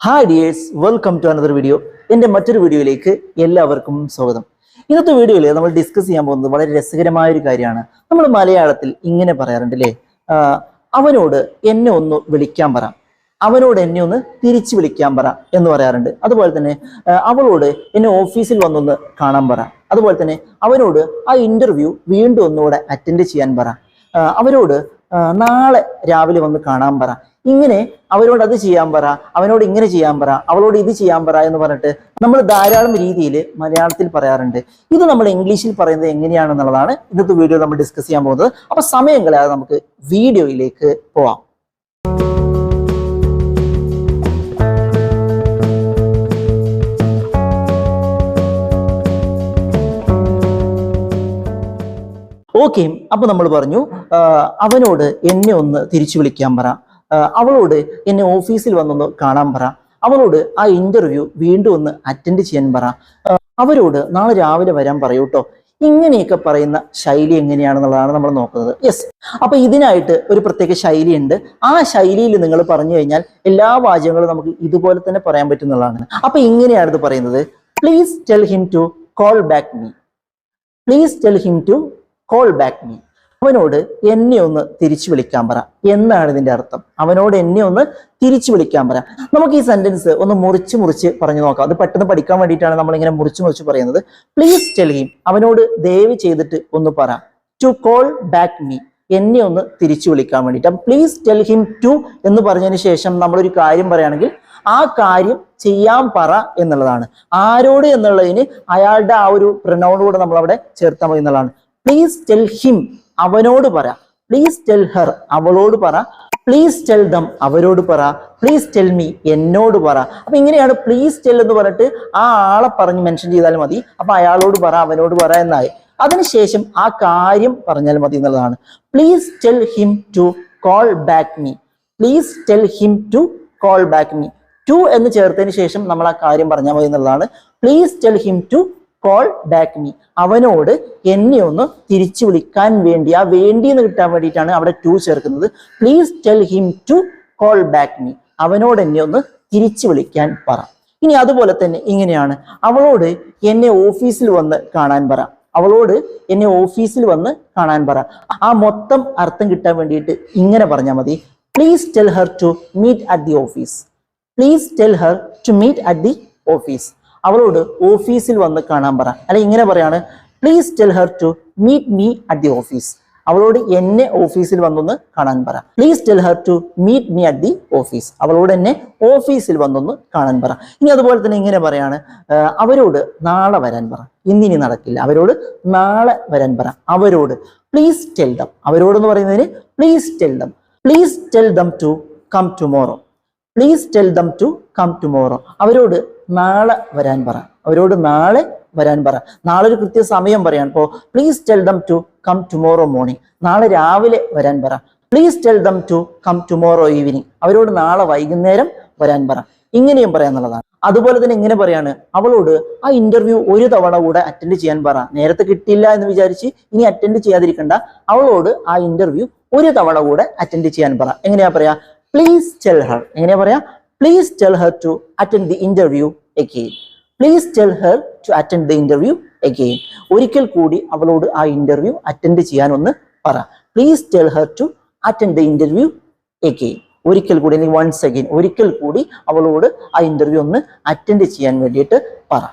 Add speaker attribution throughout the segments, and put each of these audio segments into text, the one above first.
Speaker 1: Hi dears, welcome to another video. എൻ്റെ മറ്റൊരു വീഡിയോയിലേക്ക് എല്ലാവർക്കും സ്വാഗതം. ഇന്നത്തെ വീഡിയോയിൽ നമ്മൾ ഡിസ്കസ് ചെയ്യാൻ പോകുന്നത് വളരെ രസകരമായ ഒരു കാര്യമാണ്. നമ്മൾ മലയാളത്തിൽ ഇങ്ങനെ പറയാറുണ്ട് അല്ലേ, അവനോട് എന്നെ ഒന്ന് വിളിക്കാൻ പറ, അവനോട് എന്നെ ഒന്ന് തിരിച്ചു വിളിക്കാൻ പറ എന്ന് പറയാറുണ്ട്. അതുപോലെ തന്നെ അവളോട് എന്നെ ഓഫീസിൽ വന്നൊന്ന് കാണാൻ പറ, അതുപോലെ തന്നെ അവനോട് ആ ഇന്റർവ്യൂ വീണ്ടും ഒന്നുകൂടെ അറ്റൻഡ് ചെയ്യാൻ പറ, അവരോട് നാളെ രാവിലെ വന്ന് കാണാൻ പറ, ഇങ്ങനെ അവരോട് അത് ചെയ്യാൻ പറ, അവനോട് ഇങ്ങനെ ചെയ്യാൻ പറ, അവളോട് ഇത് ചെയ്യാൻ പറ എന്ന് പറഞ്ഞിട്ട് നമ്മൾ ധാരാളം രീതിയിൽ മലയാളത്തിൽ പറയാറുണ്ട്. ഇത് നമ്മൾ ഇംഗ്ലീഷിൽ പറയുന്നത് എങ്ങനെയാണെന്നുള്ളതാണ് ഇന്നത്തെ വീഡിയോ നമ്മൾ ഡിസ്കസ് ചെയ്യാൻ പോകുന്നത്. അപ്പൊ സമയം കളയാതെ നമുക്ക് വീഡിയോയിലേക്ക് പോവാം. ഓക്കെ, അപ്പൊ നമ്മൾ പറഞ്ഞു അവനോട് എന്നെ ഒന്ന് തിരിച്ചു വിളിക്കാൻ പറ, അവളോട് എന്നെ ഓഫീസിൽ വന്നൊന്ന് കാണാൻ പറ, അവളോട് ആ ഇന്റർവ്യൂ വീണ്ടും ഒന്ന് അറ്റൻഡ് ചെയ്യാൻ പറ, അവരോട് നാളെ രാവിലെ വരാൻ പറയൂട്ടോ. ഇങ്ങനെയൊക്കെ പറയുന്ന ശൈലി എങ്ങനെയാണെന്നുള്ളതാണ് നമ്മൾ നോക്കുന്നത്. യെസ്, അപ്പൊ ഇതിനായിട്ട് ഒരു പ്രത്യേക ശൈലിയുണ്ട്. ആ ശൈലിയിൽ നിങ്ങൾ പറഞ്ഞു കഴിഞ്ഞാൽ എല്ലാ വാചകങ്ങളും നമുക്ക് ഇതുപോലെ തന്നെ പറയാൻ പറ്റുന്നതാണ്. അപ്പൊ ഇങ്ങനെയാണ് ഇത് പറയുന്നത്: please tell him to call back me, please tell him to call back me. അവനോട് എന്നെ ഒന്ന് തിരിച്ചു വിളിക്കാൻ പറ എന്നാണ് ഇതിന്റെ അർത്ഥം. അവനോട് എന്നെ ഒന്ന് തിരിച്ചു വിളിക്കാൻ പറ. നമുക്ക് ഈ സെന്റൻസ് ഒന്ന് മുറിച്ച് പറഞ്ഞു നോക്കാം. അത് പെട്ടെന്ന് പഠിക്കാൻ വേണ്ടിയിട്ടാണ് നമ്മൾ ഇങ്ങനെ മുറിച്ച് പറയുന്നത്. പ്ലീസ് ടെൽ ഹിം, അവനോട് ദയവ് ചെയ്തിട്ട് ഒന്ന് പറ. ടു കോൾ ബാക്ക് മീ, എന്നെ ഒന്ന് തിരിച്ചു വിളിക്കാൻ വേണ്ടിയിട്ട്. പ്ലീസ് ടെൽ ഹിം ടു എന്ന് പറഞ്ഞതിന് ശേഷം നമ്മളൊരു കാര്യം പറയുകയാണെങ്കിൽ ആ കാര്യം ചെയ്യാൻ പറ എന്നുള്ളതാണ്. ആരോട് എന്നുള്ളതിന് അയാളുടെ ആ ഒരു പ്രൊനൗൺ കൂടെ നമ്മൾ അവിടെ ചേർത്താൽ മതി എന്നുള്ളതാണ്. പ്ലീസ് ടെൽ ഹിം, അവനോട് പറ. പ്ലീസ് ടെൽ ഹർ, അവളോട് പറ. പ്ലീസ് ടെൽ ദം, അവരോട് പറ. പ്ലീസ് ടെൽ മീ, എന്നോട് പറ. അപ്പൊ ഇങ്ങനെയാണ് പ്ലീസ് ടെൽ എന്ന് പറഞ്ഞിട്ട് ആ ആളെ പറഞ്ഞ് മെൻഷൻ ചെയ്താൽ മതി. അപ്പൊ അയാളോട് പറ, അവനോട് പറ എന്നായി. അതിനുശേഷം ആ കാര്യം പറഞ്ഞാൽ മതി എന്നുള്ളതാണ്. Please tell him to call back me, please tell him to call back me. To എന്ന് ചേർത്തതിന് ശേഷം നമ്മൾ ആ കാര്യം പറഞ്ഞാൽ മതി എന്നുള്ളതാണ്. Please tell him to call back me, അവനോട് എന്നെ ഒന്ന് തിരിച്ചു വിളിക്കാൻ വേണ്ടി, ആ വേണ്ടി എന്ന് കിട്ടാൻ വേണ്ടിയിട്ടാണ് അവിടെ ടു ചേർക്കുന്നത്. Please tell him to call back me, അവനോട് എന്നെ ഒന്ന് തിരിച്ചു വിളിക്കാൻ പറ. ഇനി അതുപോലെ തന്നെ ഇങ്ങനെയാണ്: അവളോട് എന്നെ ഓഫീസിൽ വന്ന് കാണാൻ പറ, അവളോട് എന്നെ ഓഫീസിൽ വന്ന് കാണാൻ പറ. ആ മൊത്തം അർത്ഥം കിട്ടാൻ വേണ്ടിയിട്ട് ഇങ്ങനെ പറഞ്ഞാൽ മതി: please tell her to meet at the office, please tell her to meet at the office. അവളോട് ഓഫീസിൽ വന്ന് കാണാൻ പറ. അല്ലെ ഇങ്ങനെ പറയാണ്: please tell her to meet me at the office, അവളോട് എന്നെ ഓഫീസിൽ വന്നൊന്ന് കാണാൻ പറ. Please tell her to meet me at the office, അവളോട് എന്നെ ഓഫീസിൽ വന്നൊന്ന് കാണാൻ പറ. ഇനി അതുപോലെ തന്നെ ഇങ്ങനെ പറയാണ്: അവരോട് നാളെ വരാൻ പറ. ഇന്നിനി നടക്കില്ല, അവരോട് നാളെ വരാൻ പറ. അവരോട് പ്ലീസ് ടെൽ ദം, അവരോട് എന്ന് പറയുന്നതിന് please tell them. Please tell them to come tomorrow, please tell them to come tomorrow. അവരോട് നാളെ വരാൻ പറ, അവരോട് നാളെ വരാൻ പറ. നാളെ ഒരു കൃത്യ സമയം പറയാൻ. ഇപ്പോ please tell them to come tomorrow morning, നാളെ രാവിലെ വരാൻ പറ. Please tell them to come tomorrow evening, അവരോട് നാളെ വൈകുന്നേരം വരാൻ പറ. ഇങ്ങനെയും പറയാന്നുള്ളതാണ്. അതുപോലെ തന്നെ ഇങ്ങനെ പറയാണ്: അവളോട് ആ ഇന്റർവ്യൂ ഒരു തവണ കൂടെ അറ്റൻഡ് ചെയ്യാൻ പറ. നേരത്തെ കിട്ടിയില്ല എന്ന് വിചാരിച്ച് ഇനി അറ്റൻഡ് ചെയ്യാതിരിക്കണ്ട, അവളോട് ആ ഇന്റർവ്യൂ ഒരു തവണ കൂടെ അറ്റൻഡ് ചെയ്യാൻ പറ. എങ്ങനെയാ പറയാ? Please tell her. എങ്ങനെയാ പറയാ? Please tell her to attend the interview again, please tell her to attend the interview again. ഒരിക്കൽ കൂടി അവളോട് ആ ഇന്റർവ്യൂ അറ്റൻഡ് ചെയ്യാൻ ഒന്ന് പറ. Please tell her to attend the interview again. ഒരിക്കൽ കൂടി, വൺസ് അഗെയിൻ, ഒരിക്കൽ കൂടി അവളോട് ആ ഇന്റർവ്യൂ ഒന്ന് അറ്റൻഡ് ചെയ്യാൻ വേണ്ടിയിട്ട് പറ.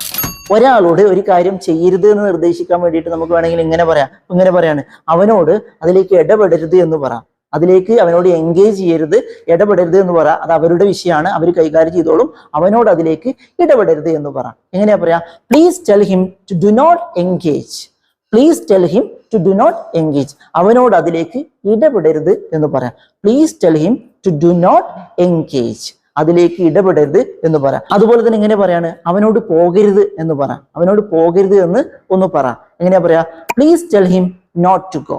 Speaker 1: ഒരാളോട് ഒരു കാര്യം ചെയ്യരുത് എന്ന് നിർദ്ദേശിക്കാൻ വേണ്ടിയിട്ട് നമുക്ക് വേണമെങ്കിൽ ഇങ്ങനെ പറയാം. ഇങ്ങനെ പറയാണ്: അവനോട് അതിലേക്ക് ഇടപെടരുത് എന്ന് പറ, അതിലേക്ക് അവനോട് എൻഗേജ് ചെയ്യരുത്, ഇടപെടരുത് എന്ന് പറ. അത് അവരുടെ വിഷയമാണ്, അവർ കൈകാര്യം ചെയ്തോളും. അവനോട് അതിലേക്ക് ഇടപെടരുത് എന്ന് പറ. എങ്ങനെയാ പറയാ? Please tell him to do not engage, please tell him to do not engage. അവനോട് അതിലേക്ക് ഇടപെടരുത് എന്ന് പറയാം. Please tell him to do not engage, അതിലേക്ക് ഇടപെടരുത് എന്ന് പറ. അതുപോലെ തന്നെ ഇങ്ങനെ പറയാണ്: അവനോട് പോകരുത് എന്ന് പറ, അവനോട് പോകരുത് എന്ന് ഒന്ന് പറ. എങ്ങനെയാ പറയാ? Please tell him not to go,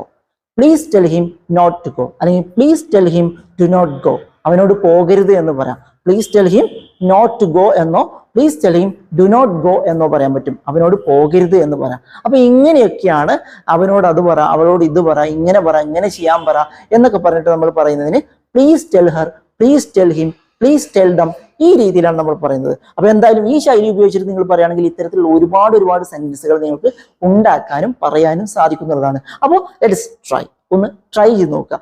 Speaker 1: please tell him not to go, അല്ലെങ്കിൽ please tell him to not go. അവനോട് പോകരുത് എന്ന് പറയാം. Please tell him not to go എന്നോ please tell him do not go എന്നോ പറയാൻ പറ്റും. അവനോട് പോകരുത് എന്ന് പറയാം. അപ്പൊ ഇങ്ങനെയൊക്കെയാണ് അവനോട് അത് പറ, അവളോട് ഇത് പറ, ഇങ്ങനെ പറ, ഇങ്ങനെ ചെയ്യാൻ പറ എന്നൊക്കെ പറഞ്ഞിട്ട് നമ്മൾ പറയുന്നതിന് please tell Har, please tell him, please tell dum, ഈ രീതിയിലാണ് നമ്മൾ പറയുന്നത്. അപ്പൊ എന്തായാലും ഈ ശൈലി ഉപയോഗിച്ചിട്ട് നിങ്ങൾ പറയുകയാണെങ്കിൽ ഇത്തരത്തിലുള്ള ഒരുപാട് സെന്റൻസുകൾ നിങ്ങൾക്ക് ഉണ്ടാക്കാനും പറയാനും സാധിക്കുന്നതാണ്. അപ്പോൾ ലെറ്റ്സ് ട്രൈ ചെയ്ത് നോക്കുക.